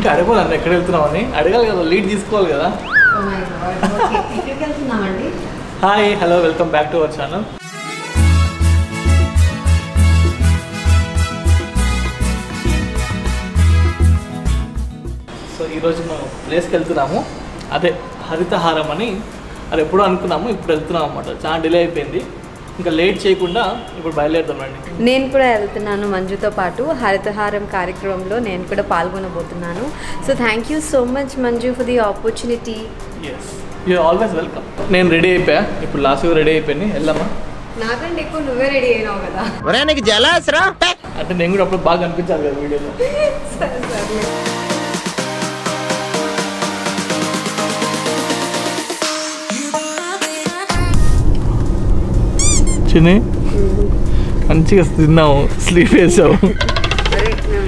ఇంకా అడగదు నన్ను ఎక్కడ వెళ్తున్నామని. అడగాలి కదా, లీడ్ తీసుకోవాలి కదా. Hi, hello, welcome back to our channel. So ఈరోజు మనం ప్లేస్కి వెళ్తున్నాము, అదే హరితహారం అని. అది ఎప్పుడో అనుకున్నాము, ఇప్పుడు వెళ్తున్నాం అన్నమాట. చాలా డిలే అయిపోయింది, ఇంకా లేట్ చేయకుండా ఇప్పుడు బయలుదేరుతామండి. నేను కూడా వెళ్తున్నాను మంజుతో పాటు. హరితహారం కార్యక్రమంలో నేను కూడా పాల్గొనబోతున్నాను. So thank you so much Manju for the opportunity. Yes, you always welcome. నేను రెడీ అయిపోయా, ఇప్పుడు లాస్ట్ రెడీ అయిపోయింది. వెళ్దామా? నాకంటే ఎక్కువ నువ్వే రెడీ అయినావు కదా. అంటే నేను కూడా అప్పుడు బాగా అనిపించాలి కదా వీడియోలో. సరే సరే. చిన్ని మంచిగా తిన్నాము, స్లీప్ వేసాము.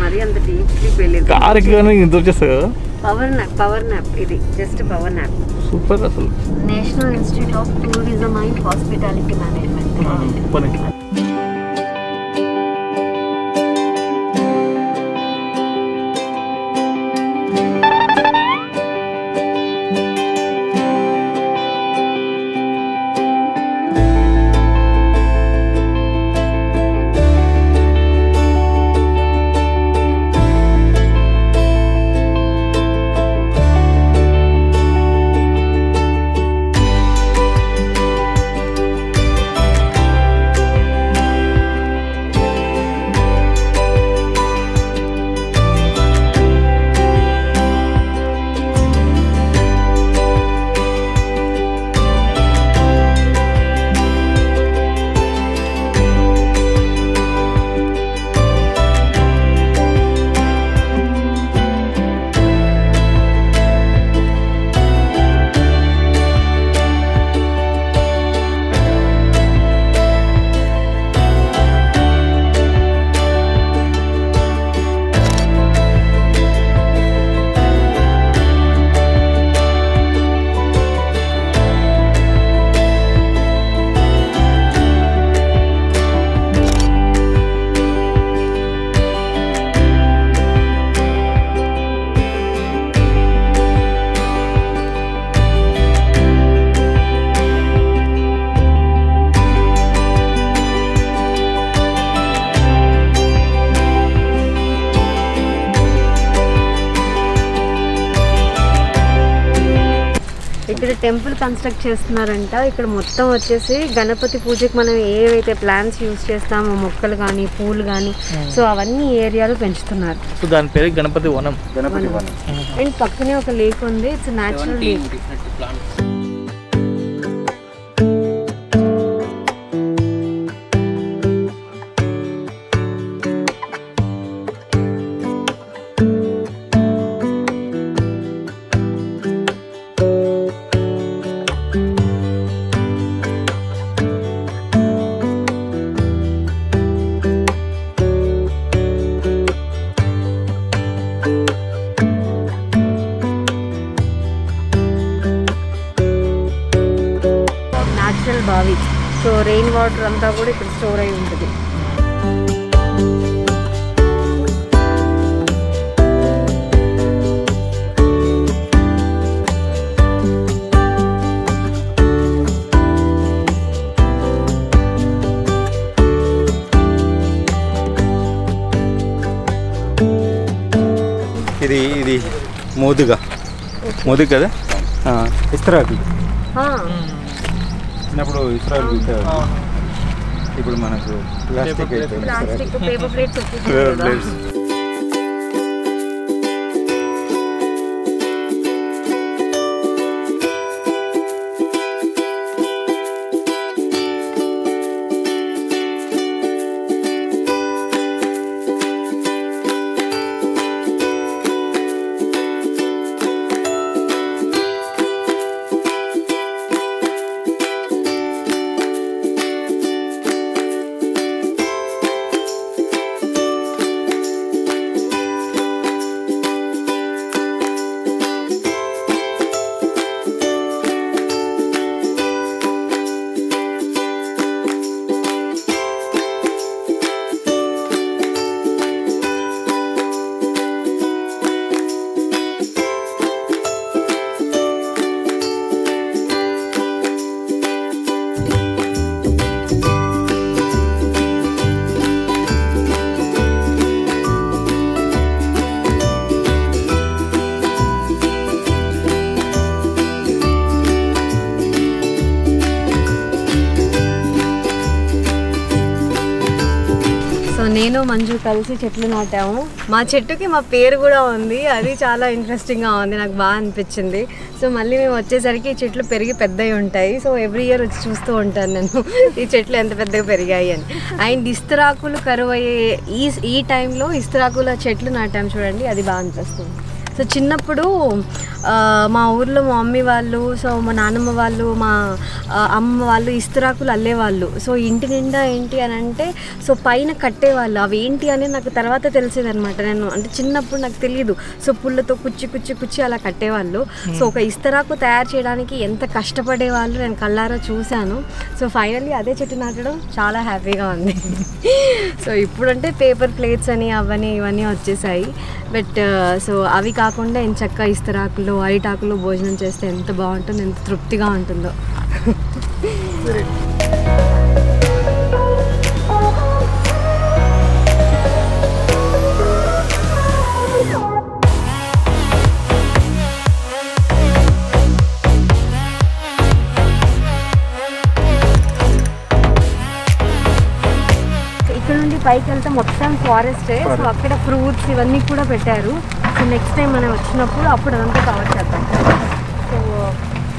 మరి అంత డీప్ స్లీప్ వెళ్ళేది కార్కి కానీ ఇంత వచ్చేస్తా కదా. పవర్ న్యాప్ ఇది, జస్ట్ పవర్ న్యాప్. సూపర్ అసలు. National institute of tourism and hospitality management. పని ఇక్కడ టెంపుల్ కన్స్ట్రక్ట్ చేస్తున్నారంట. ఇక్కడ మొత్తం వచ్చేసి గణపతి పూజకి మనం ఏవైతే ప్లాంట్స్ యూజ్ చేస్తామో, మొక్కలు కానీ పూలు కానీ, సో అవన్నీ ఏరియాలో పెంచుతున్నారు. సో దాని పేరు గణపతి వనం. అండ్ పక్కనే ఒక లేక్ ఉంది, ఇట్స్ న్యాచురల్ లేక్. బావి. సో రెయిన్ వాటర్ అంతా కూడా ఇక్కడ స్టోర్ అయి ఉంటుంది. ఇది మోదుగా కదా, ఇస్త్రాకు. చిన్నప్పుడు ఇస్రాయల్ ఇప్పుడు మనకు ప్లాస్టిక్ పేపర్ ప్లేట్స్. నేను మంజు కలిసి చెట్లు నాటాము. మా చెట్టుకి మా పేరు కూడా ఉంది, అది చాలా ఇంట్రెస్టింగ్గా ఉంది, నాకు బాగా అనిపించింది. సో మళ్ళీ మేము వచ్చేసరికి ఈ చెట్లు పెరిగి పెద్దవి ఉంటాయి. సో ఎవ్రీ ఇయర్ వచ్చి చూస్తూ ఉంటాను నేను ఈ చెట్లు ఎంత పెద్దగా పెరిగాయి అని. అండ్ ఇస్తరాకులు కరువు అయ్యే ఈ టైంలో ఇస్తరాకుల చెట్లు నాటాము చూడండి, అది బాగా అనిపిస్తుంది. సో చిన్నప్పుడు మా ఊర్లో మా మమ్మీ వాళ్ళు, సో మా నాన్నమ్మ వాళ్ళు, మా అమ్మ వాళ్ళు ఇస్తరాకులు అల్లేవాళ్ళు. సో ఇంటి నిండా ఏంటి అని అంటే సో పైన కట్టేవాళ్ళు. అవి ఏంటి అని నాకు తర్వాత తెలిసేదనమాట. నేను అంటే చిన్నప్పుడు నాకు తెలియదు. సో పుల్లతో కుచ్చి అలా కట్టేవాళ్ళు. సో ఒక ఇస్తరాకు తయారు చేయడానికి ఎంత కష్టపడేవాళ్ళు నేను కళ్ళారా చూశాను. సో ఫైనల్లీ అదే చెట్టు నాటడం చాలా హ్యాపీగా ఉంది. సో ఇప్పుడంటే పేపర్ ప్లేట్స్ అని అవన్నీ ఇవన్నీ వచ్చేసాయి. బట్ సో అవి కాకుండా ఎంచక్కా ఇస్తరాకులు అరిటాకులు భోజనం చేస్తే ఎంత బాగుంటుందో, ఎంత తృప్తిగా ఉంటుందో. ఇక్కడ నుండి పైకి వెళ్తే మొత్తం ఫారెస్టే. సో అక్కడ ఫ్రూట్స్ ఇవన్నీ కూడా పెట్టారు. సో నెక్స్ట్ టైం మనం వచ్చినప్పుడు అప్పుడు అదంతా కవర్ చేద్దాం. సో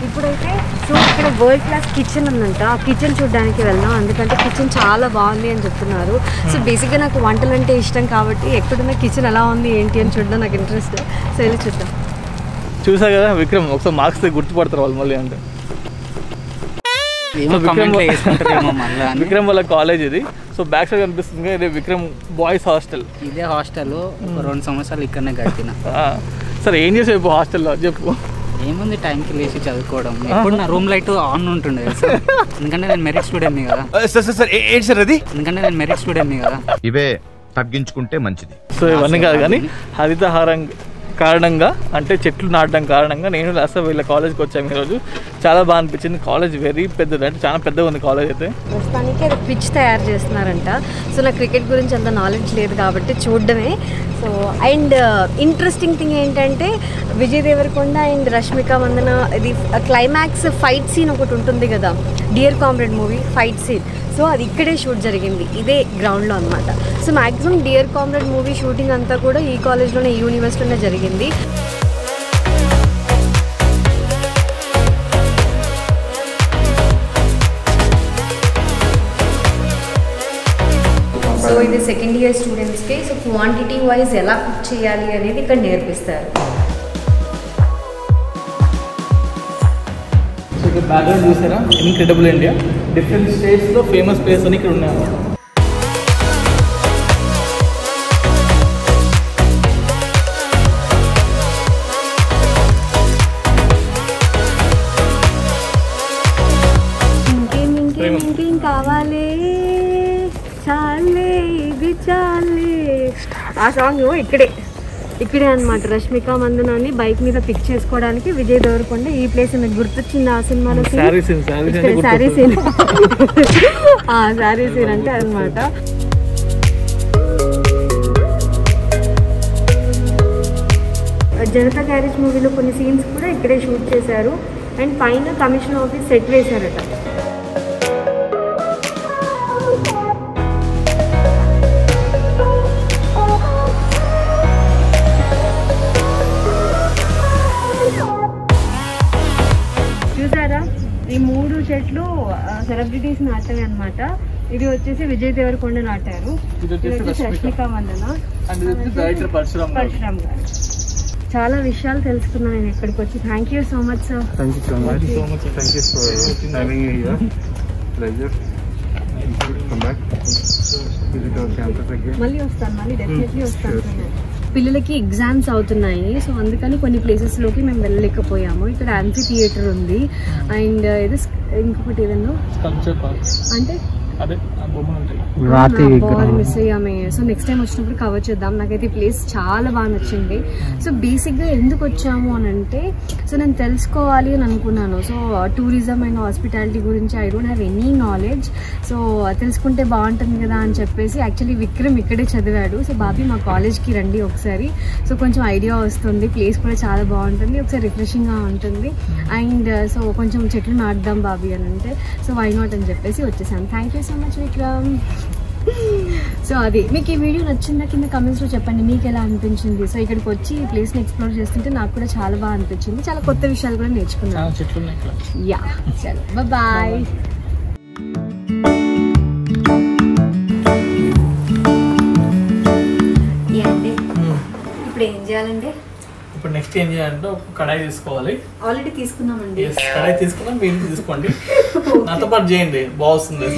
ఇప్పుడైతే సో ఇక్కడ వరల్డ్ క్లాస్ కిచెన్ ఉందంట. ఆ కిచెన్ చూడడానికి వెళ్దాం, ఎందుకంటే కిచెన్ చాలా బాగుంది అని చెప్తున్నారు. సో బేసిక్గా నాకు వంటలు అంటే ఇష్టం కాబట్టి ఎక్కడున్న కిచెన్ ఎలా ఉంది ఏంటి అని చూడడం నాకు ఇంట్రెస్ట్. సో వెళ్ళి చూద్దాం. చూసా కదా విక్రమ్, ఒకసారి మార్క్స్ గుర్తుపడతారు వాళ్ళు మళ్ళీ అంటే. విక్రమ్ వాళ్ళ కాలేజ్ ఇది. సో బ్యాక్ సైడ్ కనిపిస్తుంది ఇదే విక్రమ్ బాయ్స్ హాస్టల్. ఇదే హాస్టల్ 2 సంవత్సరాలు ఇక్కడనే గడిపిన. సరే ఏం చేసేపు హాస్టల్లో చెప్పు. ఏముంది, టైంకి లేచి చదువుకోవడం. ఎప్పుడు నా రూమ్ లైట్ ఆన్ ఉంటుండే ఎందుకంటే నేను మెరిట్ స్టూడెంట్ని కదా. ఎందుకంటే నేను మెరిట్ స్టూడెంట్ని కదా. ఇవే తగ్గించుకుంటే మంచిది. సో ఇవన్నీ కాదు కానీ హరితహారం కారణంగా అంటే చెట్లు నాటడం కారణంగా నేను అసలు వీళ్ళ కాలేజ్కి వచ్చాము ఈరోజు. చాలా బాగా అనిపించింది. కాలేజ్ వెరీ పెద్దది, అంటే చాలా పెద్దగా ఉంది కాలేజ్ అయితే. ప్రస్తుతానికి అది పిచ్ తయారు చేస్తున్నారంట. సో నాకు క్రికెట్ గురించి అంత నాలెడ్జ్ లేదు కాబట్టి చూడడమే. సో అండ్ ఇంట్రెస్టింగ్ థింగ్ ఏంటంటే విజయ్ దేవరకొండ అండ్ రష్మిక మందన ఇది క్లైమాక్స్ ఫైట్ సీన్ ఒకటి ఉంటుంది కదా, dear comrade movie fight scene. So అది ఇక్కడే షూట్ జరిగింది, ఇదే గ్రౌండ్లో అనమాట. So maximum dear comrade movie shooting అంతా కూడా ఈ కాలేజ్లోనే, ఈ యూనివర్సిటీలోనే జరిగింది. సో ఇది సెకండ్ ఇయర్ స్టూడెంట్స్కి సో క్వాంటిటీ వైజ్ ఎలా కుక్ చేయాలి అనేది ఇక్కడ నేర్పిస్తారు. సో ఇక్కడ బ్యాక్గ్రౌండ్ చూసారా, ఇన్క్రెడిబుల్ ఇండియా. డిఫరెంట్ స్టేట్స్లో ఫేమస్ ప్లేస్ అని ఇక్కడ ఉన్నాయి. ఇంకేం కావాలి, చాలే ఇది చాలే. ఆ సాంగ్ ఇక్కడే అనమాట. రష్మిక మందనాన్ని బైక్ మీద పిక్ చేసుకోవడానికి విజయ్ దేవరకొండ ఈ ప్లేస్ మీకు గుర్తొచ్చింది ఆ సినిమాలో. శారీ సీన్ అంటే అనమాట. జనతా గ్యారేజ్ మూవీలో కొన్ని సీన్స్ కూడా ఇక్కడే షూట్ చేశారు. అండ్ పైన కమిషన్ ఆఫీస్ సెట్ వేశారట. చూసారా, ఈ 3 చెట్లు సెలబ్రిటీస్ నాటవి అనమాట. ఇది వచ్చేసి విజయ్ దేవరకొండ నాటారు, ఇది వచ్చేసి రష్మిక మందన, పరశురామ్ గారు. చాలా విషయాలు తెలుసుకున్నాను నేను ఇక్కడికి వచ్చి. Thank you so much sir. Thank you so much. Thank you for having me here. Pleasure. Come back. Visit our campus again. మళ్ళీ డెఫినెట్లీ వస్తాను. పిల్లలకి ఎగ్జామ్స్ అవుతున్నాయి, సో అందుకని కొన్ని ప్లేసెస్లోకి మేము వెళ్ళలేకపోయాము. ఇక్కడ యాంఫీ థియేటర్ ఉంది అండ్ ఇది ఇంకొకటి ఏదన్నా అంటే మిస్ అయ్యామే. సో నెక్స్ట్ టైం వచ్చినప్పుడు కవర్ చేద్దాం. నాకైతే ఈ ప్లేస్ చాలా బాగా నచ్చింది. సో బేసిక్గా ఎందుకు వచ్చాము అని అంటే సో నేను తెలుసుకోవాలి అని అనుకున్నాను. సో టూరిజం అండ్ హాస్పిటాలిటీ గురించి I don't have any knowledge. So తెలుసుకుంటే బాగుంటుంది కదా అని చెప్పేసి యాక్చువల్లీ విక్రమ్ ఇక్కడే చదివాడు. సో బాబీ మా కాలేజ్కి రండి ఒకసారి, సో కొంచెం ఐడియా వస్తుంది. ప్లేస్ కూడా చాలా బాగుంటుంది, ఒకసారి రిఫ్రెషింగ్గా ఉంటుంది. అండ్ సో కొంచెం చెట్లు నాటుదాం బాబీ అని అంటే సో వై నాట్ అని చెప్పేసి వచ్చేసాను. Thank you so much Vikram. So అది మీకు ఈ వీడియో నచ్చిందా కింద కమెంట్స్లో చెప్పండి మీకు ఎలా అనిపించింది. సో ఇక్కడికి వచ్చి ఈ ప్లేస్ని ఎక్స్ప్లోర్ చేస్తుంటే నాకు కూడా చాలా బాగా అనిపించింది. చాలా కొత్త విషయాలు కూడా నేర్చుకున్నాను. చెట్లు ఉన్నాయి ఇక్కడ. యా చలో బాయ్. ఇప్పుడు ఏం చేయాలండి? ఇప్పుడు నెక్స్ట్ ఏం చేయాలంటే ఒక కడాయి తీసుకోవాలి. ఆల్రెడీ తీసుకున్నామండి. కడాయి తీసుకున్నాం, మీరు తీసుకోండి. నాతో పాటు చేయండి, బాగుంది.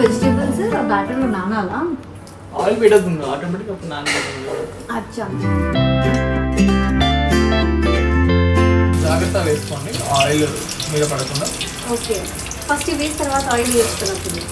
వెజిటేబుల్స్ బ్యాటర్లో నానాలా? ఆయిల్ పెట్టేస్తుంది ఆటోమేటిక్, అప్పుడు నానబెట్టింది. అచ్చా, జాగ్రత్త వేసుకోండి ఆయిల్ మీద పడకుండా. ఓకే. ఫస్ట్ వేసిన తర్వాత ఆయిల్ వేసుకున్నప్పుడు